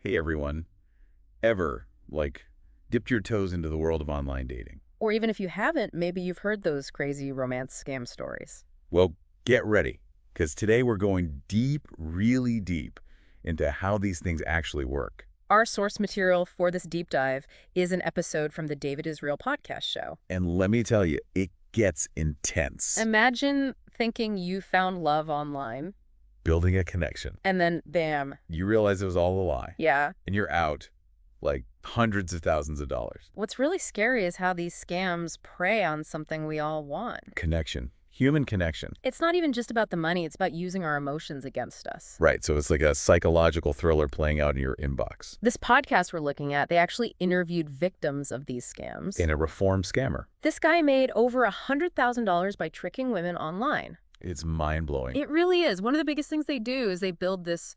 Hey everyone, ever, dipped your toes into the world of online dating? Or even if you haven't, maybe you've heard those crazy romance scam stories. Well, get ready, because today we're going deep, really deep, into how these things actually work. Our source material for this deep dive is an episode from the David is Real podcast show. And let me tell you, it gets intense. Imagine thinking you found love online, Building a connection. and then bam, You realize it was all a lie. yeah. And you're out, hundreds of thousands of dollars. What's really scary is how these scams prey on something we all want. Connection. Human connection. It's not even just about the money, it's about using our emotions against us. Right, so it's like a psychological thriller playing out in your inbox. This podcast we're looking at, they actually interviewed victims of these scams. And a reformed scammer. This guy made over $100,000 by tricking women online. It's mind-blowing. It really is. One of the biggest things they do is they build this,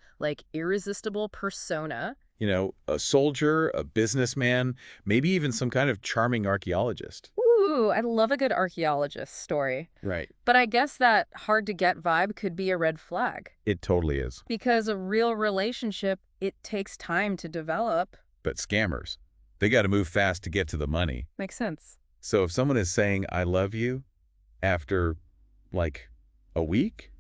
irresistible persona. You know, a soldier, a businessman, maybe even some kind of charming archaeologist. Ooh, I love a good archaeologist story. Right. But I guess that hard-to-get vibe could be a red flag. It totally is. Because a real relationship, it takes time to develop. But scammers, they got to move fast to get to the money. Makes sense. So if someone is saying, I love you, after, a week?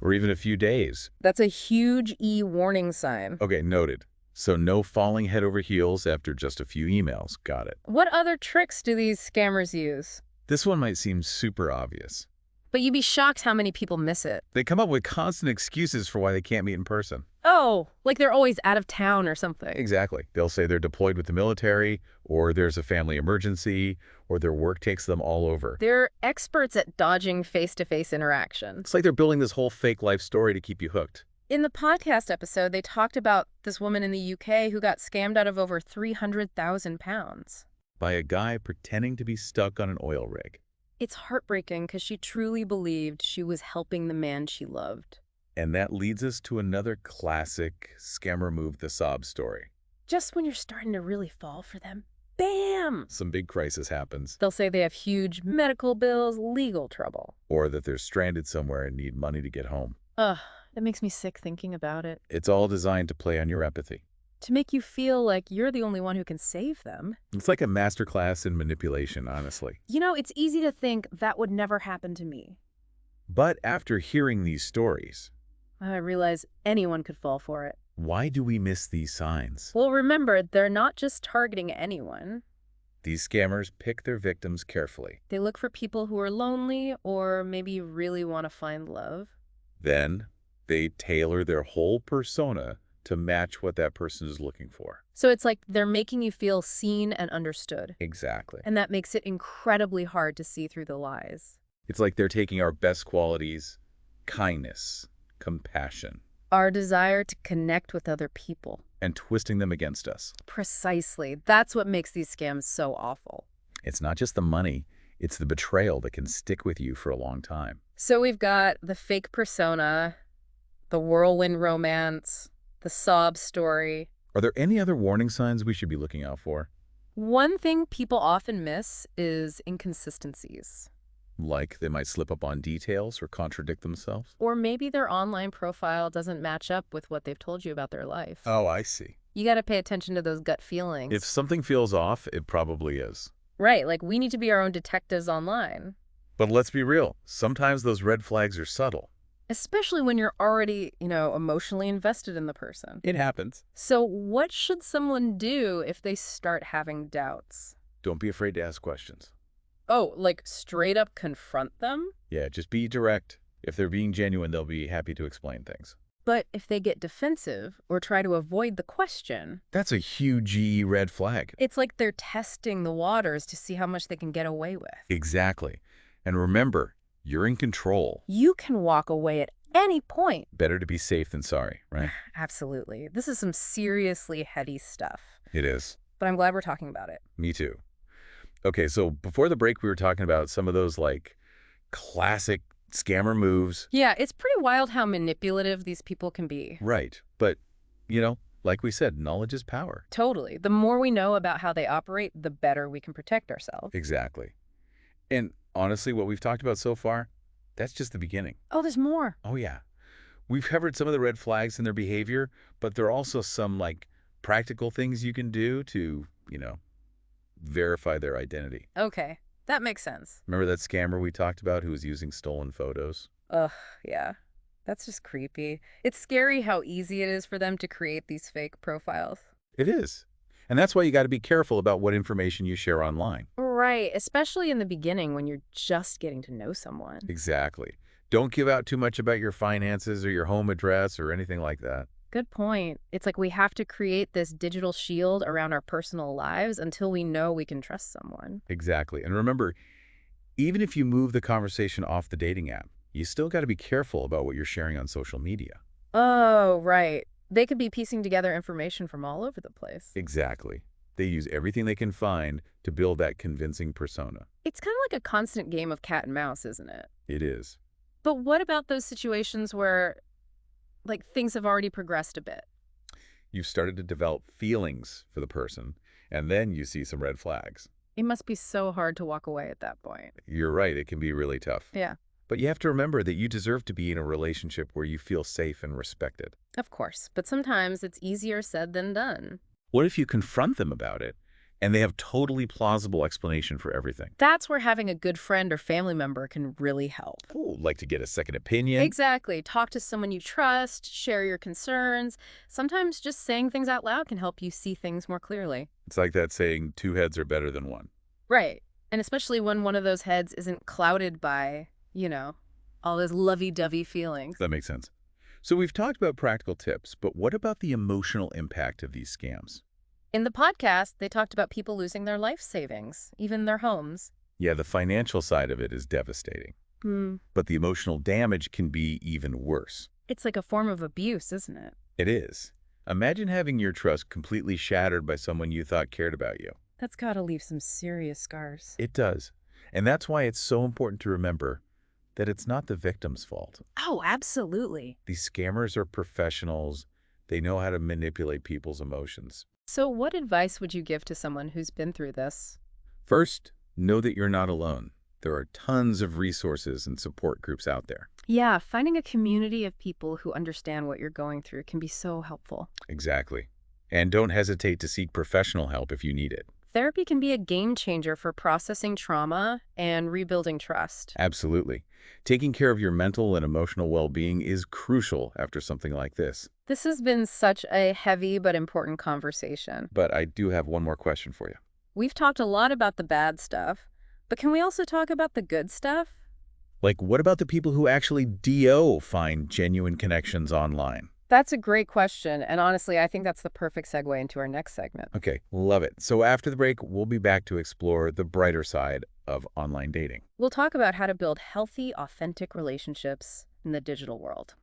Or even a few days. That's a huge warning sign. Okay, noted. So no falling head over heels after just a few emails. Got it. What other tricks do these scammers use? This one might seem super obvious. But you'd be shocked how many people miss it. They come up with constant excuses for why they can't meet in person. Oh, like they're always out of town or something. Exactly. They'll say they're deployed with the military, or there's a family emergency, or their work takes them all over. They're experts at dodging face-to-face interaction. It's like they're building this whole fake life story to keep you hooked. In the podcast episode, they talked about this woman in the UK who got scammed out of over £300,000. By a guy pretending to be stuck on an oil rig. It's heartbreaking because she truly believed she was helping the man she loved. And that leads us to another classic scammer move, the sob story. Just when you're starting to really fall for them, bam! Some big crisis happens. They'll say they have huge medical bills, legal trouble. Or that they're stranded somewhere and need money to get home. Ugh, that makes me sick thinking about it. It's all designed to play on your empathy. To make you feel like you're the only one who can save them. It's like a masterclass in manipulation, honestly. You know, it's easy to think that would never happen to me. But after hearing these stories, I realize anyone could fall for it. why do we miss these signs? Well, remember, they're not just targeting anyone. These scammers pick their victims carefully. They look for people who are lonely or maybe really want to find love. Then they tailor their whole persona to match what that person is looking for. So it's like they're making you feel seen and understood. Exactly. And that makes it incredibly hard to see through the lies. It's like they're taking our best qualities, kindness, compassion, Our desire to connect with other people. and twisting them against us. Precisely. That's what makes these scams so awful. It's not just the money, it's the betrayal that can stick with you for a long time. So we've got the fake persona, the whirlwind romance, the sob story. Are there any other warning signs we should be looking out for? One thing people often miss is inconsistencies. Like they might slip up on details or contradict themselves? Or maybe their online profile doesn't match up with what they've told you about their life. Oh, I see. You got to pay attention to those gut feelings. If something feels off, it probably is. Right, like we need to be our own detectives online. But let's be real, sometimes those red flags are subtle. Especially when you're already, emotionally invested in the person. It happens. So what should someone do if they start having doubts? Don't be afraid to ask questions. Oh, like straight up confront them? Yeah, just be direct. If they're being genuine, they'll be happy to explain things. But if they get defensive or try to avoid the question, That's a huge red flag. it's like they're testing the waters to see how much they can get away with. Exactly. And remember, you're in control. You can walk away at any point. Better to be safe than sorry, right? Absolutely. This is some seriously heady stuff. It is. But I'm glad we're talking about it. Me too. Okay, so before the break, we were talking about some of those, classic scammer moves. Yeah, it's pretty wild how manipulative these people can be. Right. But, like we said, knowledge is power. Totally. The more we know about how they operate, the better we can protect ourselves. Exactly. And honestly, what we've talked about so far, that's just the beginning. Oh, there's more. Oh, yeah. We've covered some of the red flags in their behavior, but there are also some, practical things you can do to, verify their identity. Okay, that makes sense. Remember that scammer we talked about who was using stolen photos? Ugh, yeah. That's just creepy. It's scary how easy it is for them to create these fake profiles. It is. And that's why you got to be careful about what information you share online. Right, especially in the beginning when you're just getting to know someone. Exactly. Don't give out too much about your finances or your home address or anything like that. Good point. It's like we have to create this digital shield around our personal lives until we know we can trust someone. Exactly. And remember, even if you move the conversation off the dating app, you still got to be careful about what you're sharing on social media. Oh, right. They could be piecing together information from all over the place. Exactly. They use everything they can find to build that convincing persona. It's kind of like a constant game of cat and mouse, isn't it? It is. But what about those situations where, like, things have already progressed a bit? You've started to develop feelings for the person, and then you see some red flags. It must be so hard to walk away at that point. You're right, it can be really tough. Yeah, But you have to remember that you deserve to be in a relationship where you feel safe and respected. of course. But sometimes it's easier said than done. What if you confront them about it, and they have totally plausible explanation for everything? That's where having a good friend or family member can really help. Oh, like to get a second opinion? Exactly. Talk to someone you trust, share your concerns. Sometimes just saying things out loud can help you see things more clearly. It's like that saying, two heads are better than one. Right. And especially when one of those heads isn't clouded by, all those lovey-dovey feelings. That makes sense. So we've talked about practical tips, but what about the emotional impact of these scams? In the podcast, they talked about people losing their life savings, even their homes. Yeah, the financial side of it is devastating, Hmm. but the emotional damage can be even worse. It's like a form of abuse, isn't it? It is. Imagine having your trust completely shattered by someone you thought cared about you. That's got to leave some serious scars. It does. And that's why it's so important to remember that it's not the victim's fault. Oh, absolutely. These scammers are professionals. They know how to manipulate people's emotions. So what advice would you give to someone who's been through this? First, know that you're not alone. There are tons of resources and support groups out there. Yeah, finding a community of people who understand what you're going through can be so helpful. Exactly. And don't hesitate to seek professional help if you need it. Therapy can be a game changer for processing trauma and rebuilding trust. Absolutely. Taking care of your mental and emotional well-being is crucial after something like this. This has been such a heavy but important conversation. But I do have one more question for you. We've talked a lot about the bad stuff, but can we also talk about the good stuff? Like, what about the people who actually find genuine connections online? That's a great question, and honestly, I think that's the perfect segue into our next segment. Okay, love it. So after the break, we'll be back to explore the brighter side of online dating. We'll talk about how to build healthy, authentic relationships in the digital world.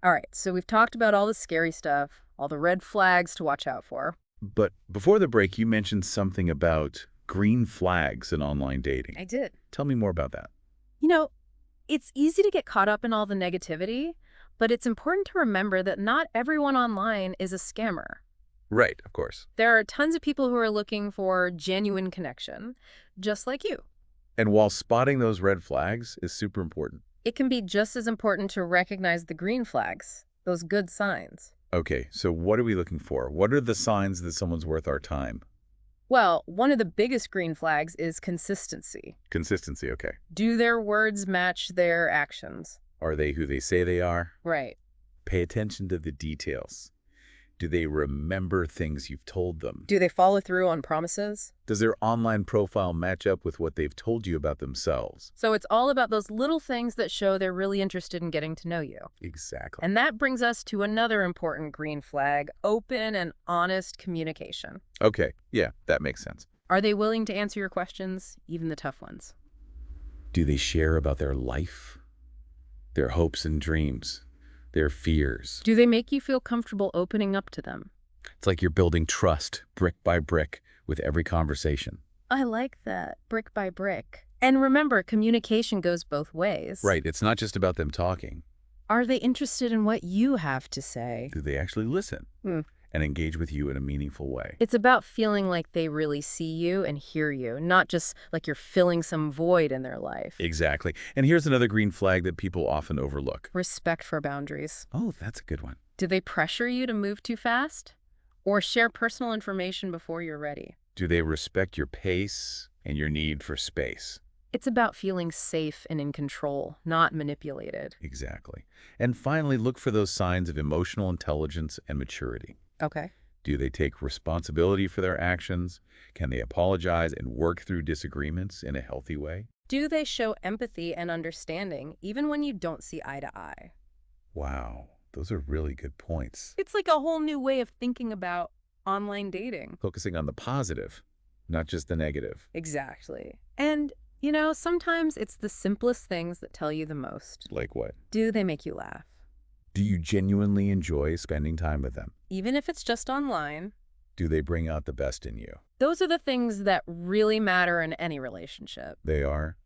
All right, so we've talked about all the scary stuff, all the red flags to watch out for. But before the break, you mentioned something about green flags in online dating. I did. Tell me more about that. It's easy to get caught up in all the negativity, but it's important to remember that not everyone online is a scammer. Right, of course. There are tons of people who are looking for genuine connection, just like you. And while spotting those red flags is super important. It can be just as important to recognize the green flags, those good signs. Okay, so what are we looking for? What are the signs that someone's worth our time? Well, one of the biggest green flags is consistency. Consistency, okay. Do their words match their actions? Are they who they say they are? Right. Pay attention to the details. Do they remember things you've told them? Do they follow through on promises? Does their online profile match up with what they've told you about themselves? So it's all about those little things that show they're really interested in getting to know you. Exactly. And that brings us to another important green flag, open and honest communication. Okay, yeah, that makes sense. Are they willing to answer your questions, even the tough ones? Do they share about their life, their hopes and dreams, their fears? Do they make you feel comfortable opening up to them? It's like you're building trust brick by brick with every conversation. I like that, brick by brick. And remember, communication goes both ways. Right, it's not just about them talking. Are they interested in what you have to say? Do they actually listen and engage with you in a meaningful way? It's about feeling like they really see you and hear you, not just like you're filling some void in their life. Exactly. And here's another green flag that people often overlook. Respect for boundaries. Oh, that's a good one. Do they pressure you to move too fast? or share personal information before you're ready. Do they respect your pace and your need for space? It's about feeling safe and in control, not manipulated. Exactly. And finally, look for those signs of emotional intelligence and maturity. Okay. Do they take responsibility for their actions? Can they apologize and work through disagreements in a healthy way? Do they show empathy and understanding even when you don't see eye to eye? Wow, those are really good points. It's like a whole new way of thinking about online dating. Focusing on the positive, not just the negative. Exactly. And, sometimes it's the simplest things that tell you the most. Like what? Do they make you laugh? Do you genuinely enjoy spending time with them? Even if it's just online, Do they bring out the best in you? those are the things that really matter in any relationship. They are.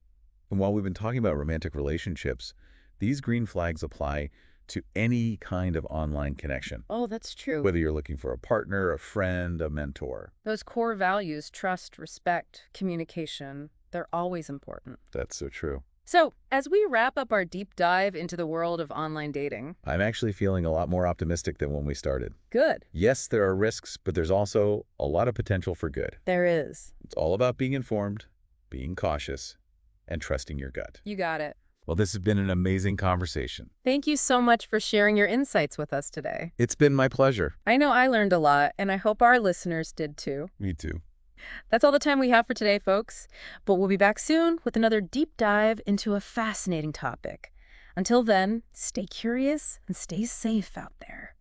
And while we've been talking about romantic relationships, these green flags apply to any kind of online connection, Oh, that's true. whether you're looking for a partner, a friend, a mentor. Those core values, trust, respect, communication, they're always important. That's so true. So, as we wrap up our deep dive into the world of online dating, I'm actually feeling a lot more optimistic than when we started. good. Yes, there are risks, but there's also a lot of potential for good. There is. It's all about being informed, being cautious, and trusting your gut. You got it. Well, this has been an amazing conversation. Thank you so much for sharing your insights with us today. It's been my pleasure. I know I learned a lot, and I hope our listeners did too. Me too. That's all the time we have for today, folks. But we'll be back soon with another deep dive into a fascinating topic. Until then, stay curious and stay safe out there.